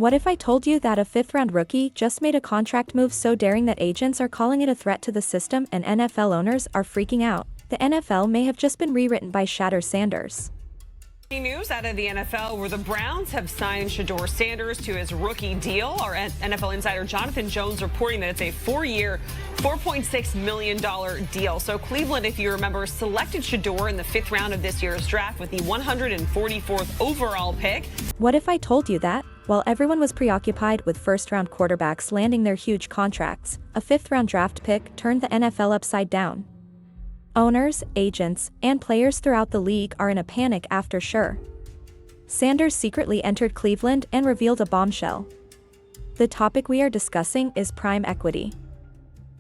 What if I told you that a fifth-round rookie just made a contract move so daring that agents are calling it a threat to the system and NFL owners are freaking out? The NFL may have just been rewritten by Shadur Sanders. News out of the NFL where the Browns have signed Shadur Sanders to his rookie deal. Our NFL insider Jonathan Jones reporting that it's a 4-year, $4.6 million deal. So Cleveland, if you remember, selected Shadur in the 5th round of this year's draft with the 144th overall pick. What if I told you that, while everyone was preoccupied with first-round quarterbacks landing their huge contracts, a 5th-round draft pick turned the NFL upside down? Owners, agents, and players throughout the league are in a panic after Shadur Sanders secretly entered Cleveland and revealed a bombshell. The topic we are discussing is prime equity.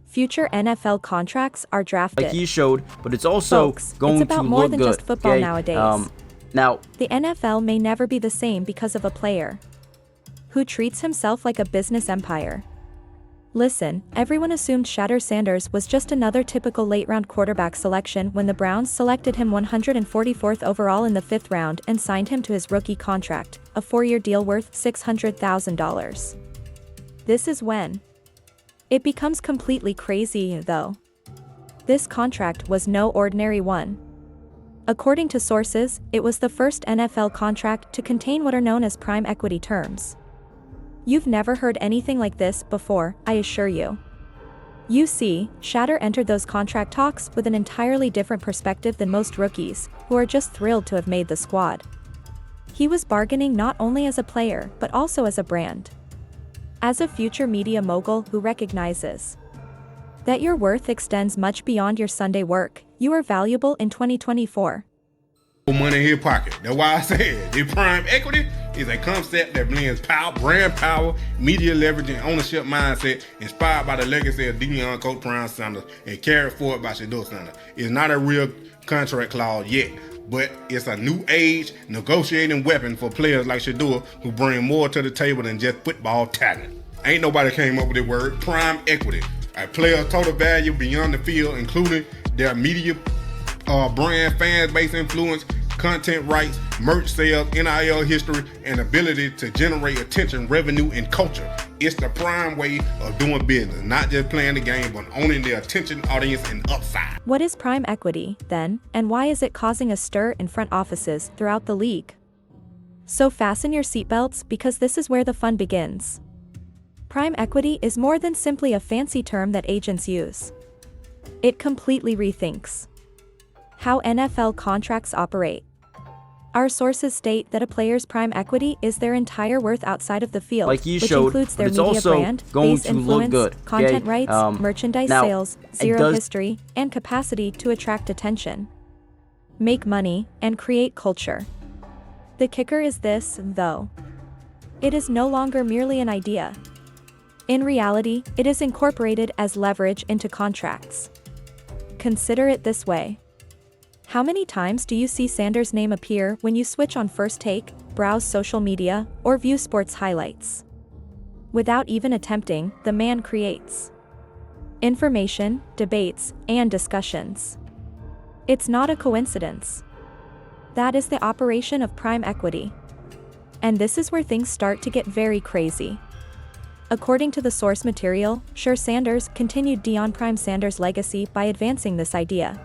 Future NFL contracts are drafted. Like he showed, but it's also Folks, going it's about to more look than good. just football nowadays. Now, the NFL may never be the same because of a player who treats himself like a business empire. Listen, everyone assumed Shadur Sanders was just another typical late-round quarterback selection when the Browns selected him 144th overall in the 5th round and signed him to his rookie contract, a 4-year deal worth $600,000. This is when it becomes completely crazy, though. This contract was no ordinary one. According to sources, it was the first NFL contract to contain what are known as prime equity terms. You've never heard anything like this before, I assure you. You see, Shadur entered those contract talks with an entirely different perspective than most rookies, who are just thrilled to have made the squad. He was bargaining not only as a player but also as a brand. As a future media mogul who recognizes that your worth extends much beyond your Sunday work, you are valuable in 2024. Money in his pocket. That's why I said the prime equity is a concept that blends power, brand power, media leverage, and ownership mindset inspired by the legacy of Deion Coach Prime Sanders and carried forward by Shadur Sanders. It's not a real contract clause yet, but it's a new age negotiating weapon for players like Shadur who bring more to the table than just football talent. Ain't nobody came up with the word prime equity. A player's total value beyond the field, including their media brand, fan base influence, content rights, merch sales, NIL history, and ability to generate attention, revenue, and culture. It's the prime way of doing business, not just playing the game, but owning the attention, audience, and upside. What is prime equity, then, and why is it causing a stir in front offices throughout the league? So fasten your seatbelts because this is where the fun begins. Prime equity is more than simply a fancy term that agents use. It completely rethinks how NFL contracts operate. Our sources state that a player's prime equity is their entire worth outside of the field, like he which showed, includes their but it's media also brand, going base to look influence, good, content okay? rights, merchandise now, sales, zero history, and capacity to attract attention, make money, and create culture. The kicker is this, though. It is no longer merely an idea. In reality, it is incorporated as leverage into contracts. Consider it this way. How many times do you see Sanders' name appear when you switch on First Take, browse social media, or view sports highlights? Without even attempting, the man creates information, debates, and discussions. It's not a coincidence. That is the operation of prime equity. And this is where things start to get very crazy. According to the source material, Shadur Sanders continued Deion Prime Sanders' legacy by advancing this idea.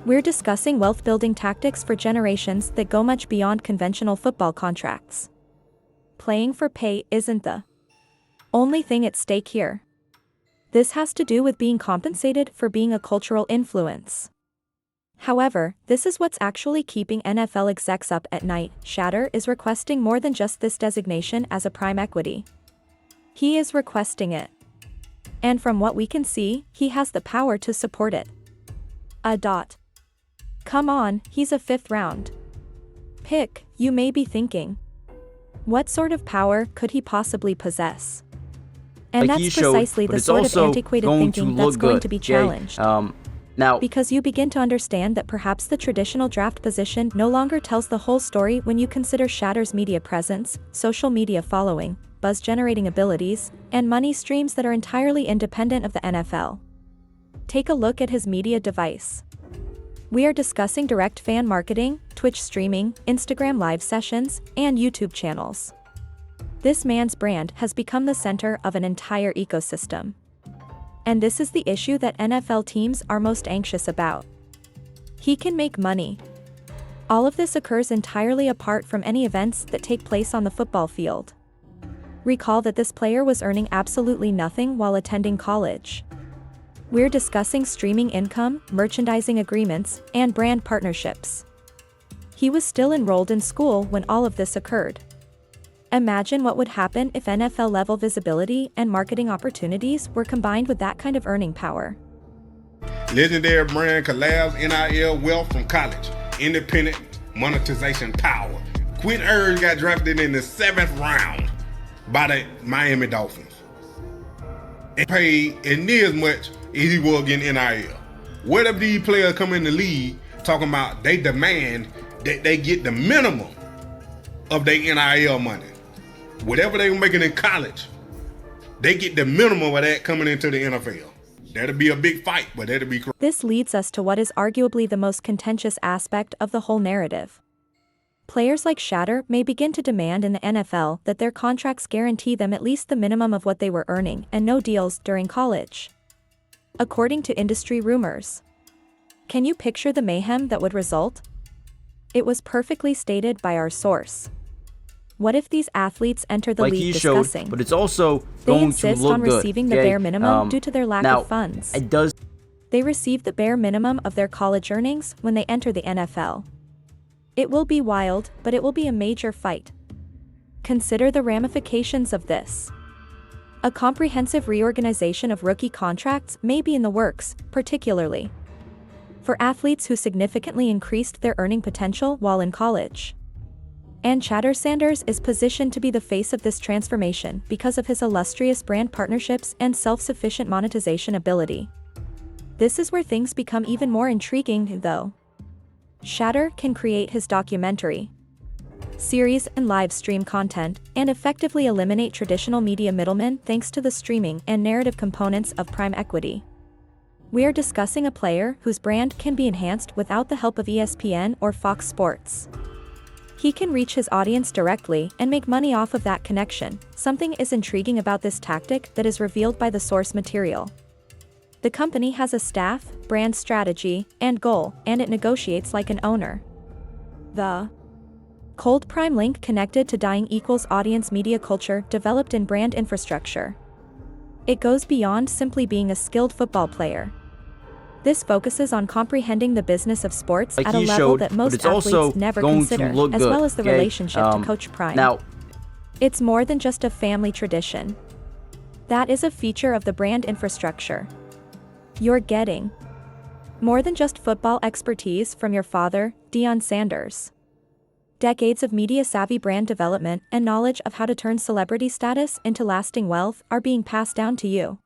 We're discussing wealth-building tactics for generations that go much beyond conventional football contracts. Playing for pay isn't the only thing at stake here. This has to do with being compensated for being a cultural influence. However, this is what's actually keeping NFL execs up at night. Shadur is requesting more than just this designation as a prime equity. He is requesting it. And from what we can see, he has the power to support it. Come on, he's a 5th round pick, you may be thinking. What sort of power could he possibly possess? And like that's precisely the sort of antiquated thinking that's going to be challenged. Now, because you begin to understand that perhaps the traditional draft position no longer tells the whole story when you consider Shadur's media presence, social media following, buzz-generating abilities, and money streams that are entirely independent of the NFL. Take a look at his media device. We are discussing direct fan marketing, Twitch streaming, Instagram live sessions, and YouTube channels. This man's brand has become the center of an entire ecosystem. And this is the issue that NFL teams are most anxious about. He can make money. All of this occurs entirely apart from any events that take place on the football field. Recall that this player was earning absolutely nothing while attending college. We're discussing streaming income, merchandising agreements, and brand partnerships. He was still enrolled in school when all of this occurred. Imagine what would happen if NFL-level visibility and marketing opportunities were combined with that kind of earning power. Legendary brand collabs, NIL wealth from college, independent monetization power. Quinn Ewers got drafted in the 7th round by the Miami Dolphins and paid as near as much as he was getting NIL. What if these players come in the league talking about they demand that they get the minimum of their NIL money? Whatever they were making in college, they get the minimum of that coming into the NFL. That'll be a big fight, but that'll be crazy. This leads us to what is arguably the most contentious aspect of the whole narrative. Players like Shatter may begin to demand in the NFL that their contracts guarantee them at least the minimum of what they were earning and no deals during college. According to industry rumors. Can you picture the mayhem that would result? It was perfectly stated by our source. What if these athletes enter the league discussing? But it's also they going insist to look on good, receiving the bare minimum due to their lack of funds. It does. They receive the bare minimum of their college earnings when they enter the NFL. It will be wild, but it will be a major fight. Consider the ramifications of this. A comprehensive reorganization of rookie contracts may be in the works, particularly for athletes who significantly increased their earning potential while in college. And Shatter Sanders is positioned to be the face of this transformation because of his illustrious brand partnerships and self-sufficient monetization ability. This is where things become even more intriguing, though. Shatter can create his documentary, series, and live stream content, and effectively eliminate traditional media middlemen thanks to the streaming and narrative components of Prime Equity. We are discussing a player whose brand can be enhanced without the help of ESPN or Fox Sports. He can reach his audience directly and make money off of that connection. Something is intriguing about this tactic that is revealed by the source material. The company has a staff, brand strategy, and goal, and it negotiates like an owner. The Cold Prime link connected to Dying equals audience media culture developed in brand infrastructure. It goes beyond simply being a skilled football player. This focuses on comprehending the business of sports at a level that most athletes never consider, as well as the relationship to Coach Prime. Now, it's more than just a family tradition. That is a feature of the brand infrastructure. You're getting more than just football expertise from your father, Deion Sanders. Decades of media-savvy brand development and knowledge of how to turn celebrity status into lasting wealth are being passed down to you.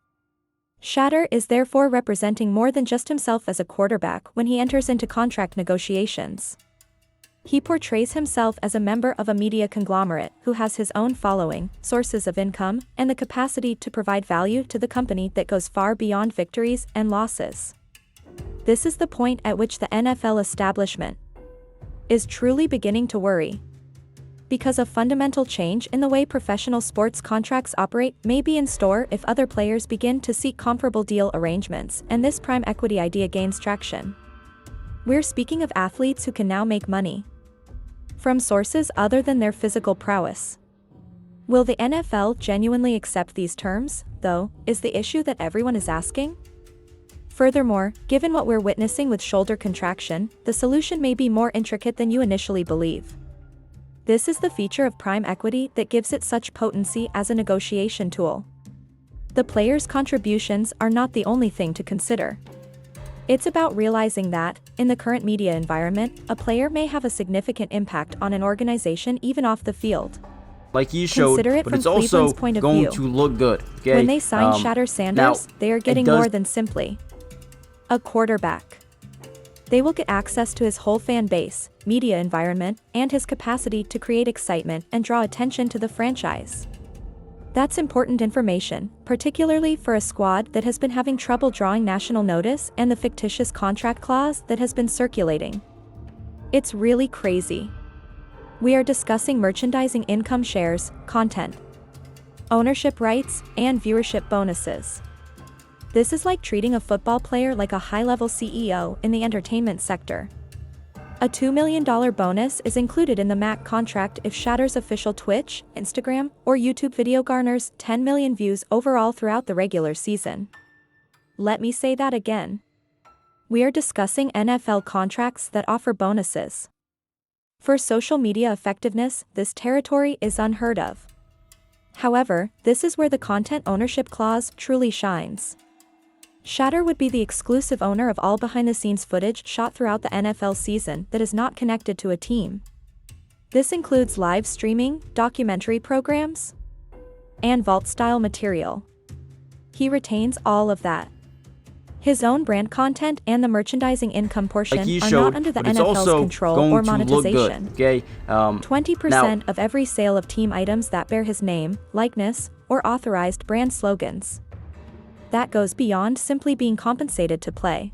Shatter is therefore representing more than just himself as a quarterback when he enters into contract negotiations. He portrays himself as a member of a media conglomerate who has his own following, sources of income, and the capacity to provide value to the company that goes far beyond victories and losses. This is the point at which the NFL establishment is truly beginning to worry. Because a fundamental change in the way professional sports contracts operate may be in store if other players begin to seek comparable deal arrangements and this Prime Equity idea gains traction. We're speaking of athletes who can now make money from sources other than their physical prowess. Will the NFL genuinely accept these terms, though, is the issue that everyone is asking? Furthermore, given what we're witnessing with shoulder contraction, the solution may be more intricate than you initially believe. This is the feature of Prime Equity that gives it such potency as a negotiation tool. The player's contributions are not the only thing to consider. It's about realizing that, in the current media environment, a player may have a significant impact on an organization even off the field. Like you showed, Consider it but from it's also Cleveland's point of going view. to look good. Okay? When they sign Shatter Sanders, they are getting more than simply a quarterback. They will get access to his whole fan base, media environment, and his capacity to create excitement and draw attention to the franchise. That's important information, particularly for a squad that has been having trouble drawing national notice and the fictitious contract clause that has been circulating. It's really crazy. We are discussing merchandising income shares, content, ownership rights, and viewership bonuses. This is like treating a football player like a high-level CEO in the entertainment sector. A $2 million bonus is included in the MAC contract if Shatter's official Twitch, Instagram, or YouTube video garners 10 million views overall throughout the regular season. Let me say that again. We are discussing NFL contracts that offer bonuses. For social media effectiveness, this territory is unheard of. However, this is where the content ownership clause truly shines. Shatter would be the exclusive owner of all behind-the-scenes footage shot throughout the NFL season that is not connected to a team. This includes live streaming, documentary programs, and vault-style material. He retains all of that. His own brand content and the merchandising income portion are not under the NFL's control or monetization. 20% of every sale of team items that bear his name, likeness, or authorized brand slogans. That goes beyond simply being compensated to play.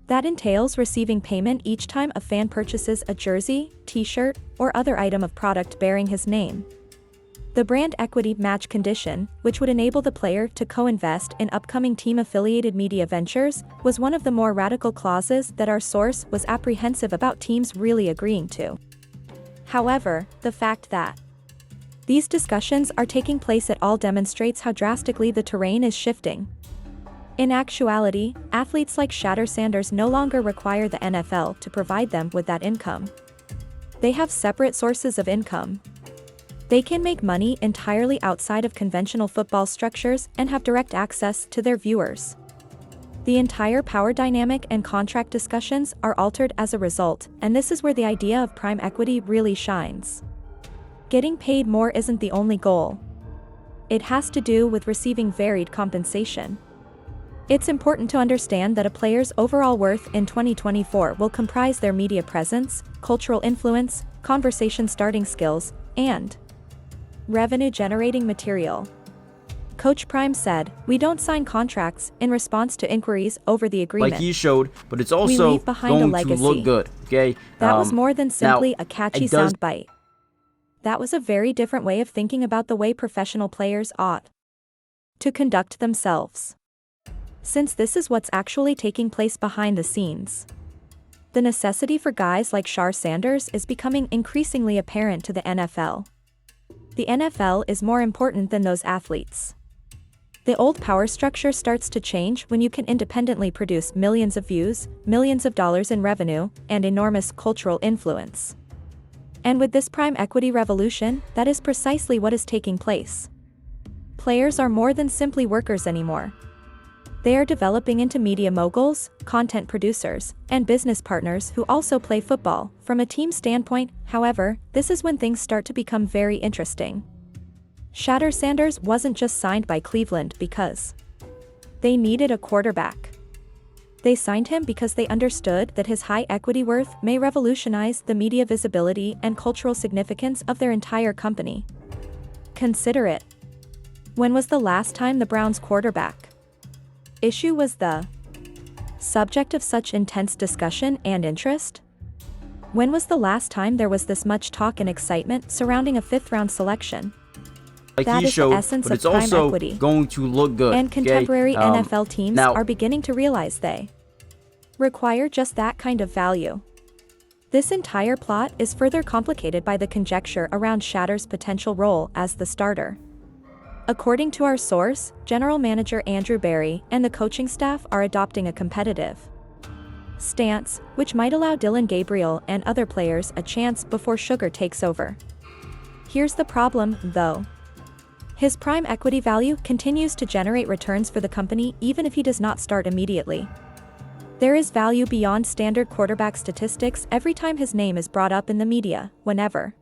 That entails receiving payment each time a fan purchases a jersey, t-shirt, or other item of product bearing his name. The brand equity match condition, which would enable the player to co-invest in upcoming team-affiliated media ventures, was one of the more radical clauses that our source was apprehensive about teams really agreeing to. However, the fact that these discussions are taking place at all demonstrates how drastically the terrain is shifting. In actuality, athletes like Shatter Sanders no longer require the NFL to provide them with that income. They have separate sources of income. They can make money entirely outside of conventional football structures and have direct access to their viewers. The entire power dynamic and contract discussions are altered as a result, and this is where the idea of prime equity really shines. Getting paid more isn't the only goal. It has to do with receiving varied compensation. It's important to understand that a player's overall worth in 2024 will comprise their media presence, cultural influence, conversation-starting skills, and revenue-generating material. Coach Prime said, "We don't sign contracts in response to inquiries over the agreement. Like he showed, but it's also going to look good, okay? That was more than simply a catchy soundbite. That was a very different way of thinking about the way professional players ought to conduct themselves. Since this is what's actually taking place behind the scenes, the necessity for guys like Shatter Sanders is becoming increasingly apparent to the NFL. The NFL is more important than those athletes. The old power structure starts to change when you can independently produce millions of views, millions of dollars in revenue, and enormous cultural influence. And with this prime equity revolution, that is precisely what is taking place. Players are more than simply workers anymore. They are developing into media moguls, content producers, and business partners who also play football. From a team standpoint, however, this is when things start to become very interesting. Shatter Sanders wasn't just signed by Cleveland because they needed a quarterback. They signed him because they understood that his high equity worth may revolutionize the media visibility and cultural significance of their entire company. Consider it. When was the last time the Browns quarterback issue was the subject of such intense discussion and interest? When was the last time there was this much talk and excitement surrounding a fifth-round selection? Like that is the essence of prime equity. Going to look good. And contemporary NFL teams now, are beginning to realize they require just that kind of value. This entire plot is further complicated by the conjecture around Shatter's potential role as the starter. According to our source, General Manager Andrew Berry and the coaching staff are adopting a competitive stance, which might allow Dillon Gabriel and other players a chance before Sugar takes over. Here's the problem, though. His prime equity value continues to generate returns for the company even if he does not start immediately. There is value beyond standard quarterback statistics every time his name is brought up in the media, whenever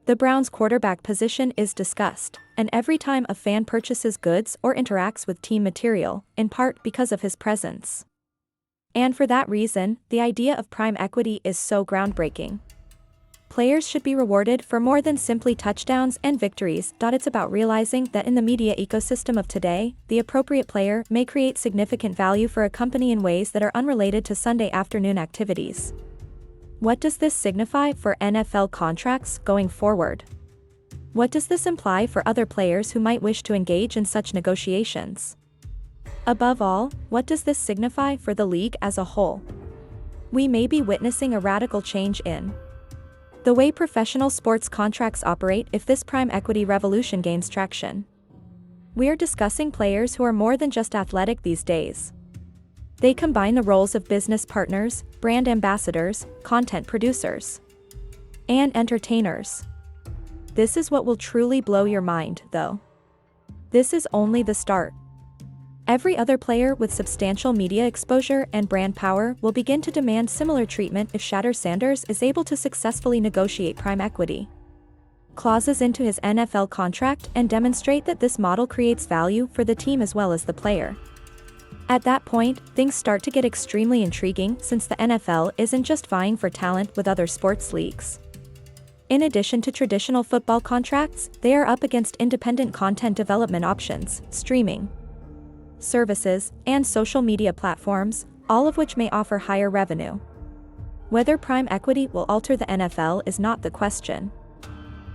the Browns' quarterback position is discussed, and every time a fan purchases goods or interacts with team material, in part because of his presence. And for that reason, the idea of prime equity is so groundbreaking. Players should be rewarded for more than simply touchdowns and victories. It's about realizing that in the media ecosystem of today, the appropriate player may create significant value for a company in ways that are unrelated to Sunday afternoon activities. What does this signify for NFL contracts going forward? What does this imply for other players who might wish to engage in such negotiations? Above all, what does this signify for the league as a whole? We may be witnessing a radical change in the way professional sports contracts operate if this prime equity revolution gains traction. We're discussing players who are more than just athletic these days. They combine the roles of business partners, brand ambassadors, content producers, and entertainers. This is what will truly blow your mind, though. This is only the start. Every other player with substantial media exposure and brand power will begin to demand similar treatment if Shedeur Sanders is able to successfully negotiate prime equity clauses into his NFL contract and demonstrate that this model creates value for the team as well as the player. At that point, things start to get extremely intriguing since the NFL isn't just vying for talent with other sports leagues. In addition to traditional football contracts, they are up against independent content development options, streaming services, and social media platforms, all of which may offer higher revenue. Whether prime equity will alter the NFL is not the question.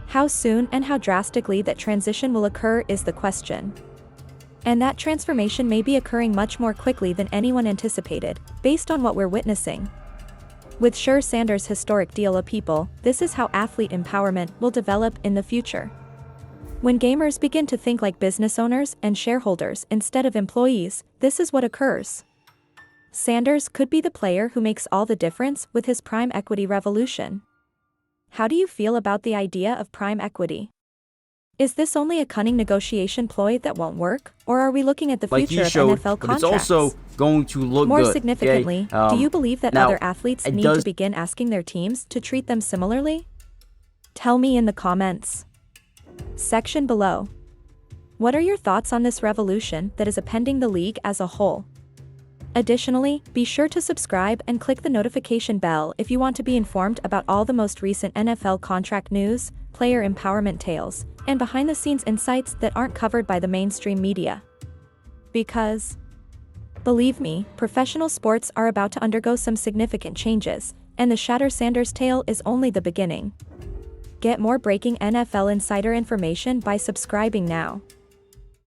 How soon and how drastically that transition will occur is the question. And that transformation may be occurring much more quickly than anyone anticipated, based on what we're witnessing. With Shedeur Sanders' historic deal of people, this is how athlete empowerment will develop in the future. When gamers begin to think like business owners and shareholders instead of employees, this is what occurs. Sanders could be the player who makes all the difference with his prime equity revolution. How do you feel about the idea of prime equity? Is this only a cunning negotiation ploy that won't work, or are we looking at the future of NFL contracts? But it's also going to look more good. Significantly, okay? Do you believe that other athletes need to begin asking their teams to treat them similarly? Tell me in the comments section below. What are your thoughts on this revolution that is upending the league as a whole? Additionally, be sure to subscribe and click the notification bell if you want to be informed about all the most recent NFL contract news, player empowerment tales, and behind-the-scenes insights that aren't covered by the mainstream media. Because, believe me, professional sports are about to undergo some significant changes, and the Shedeur Sanders tale is only the beginning. Get more breaking NFL insider information by subscribing now.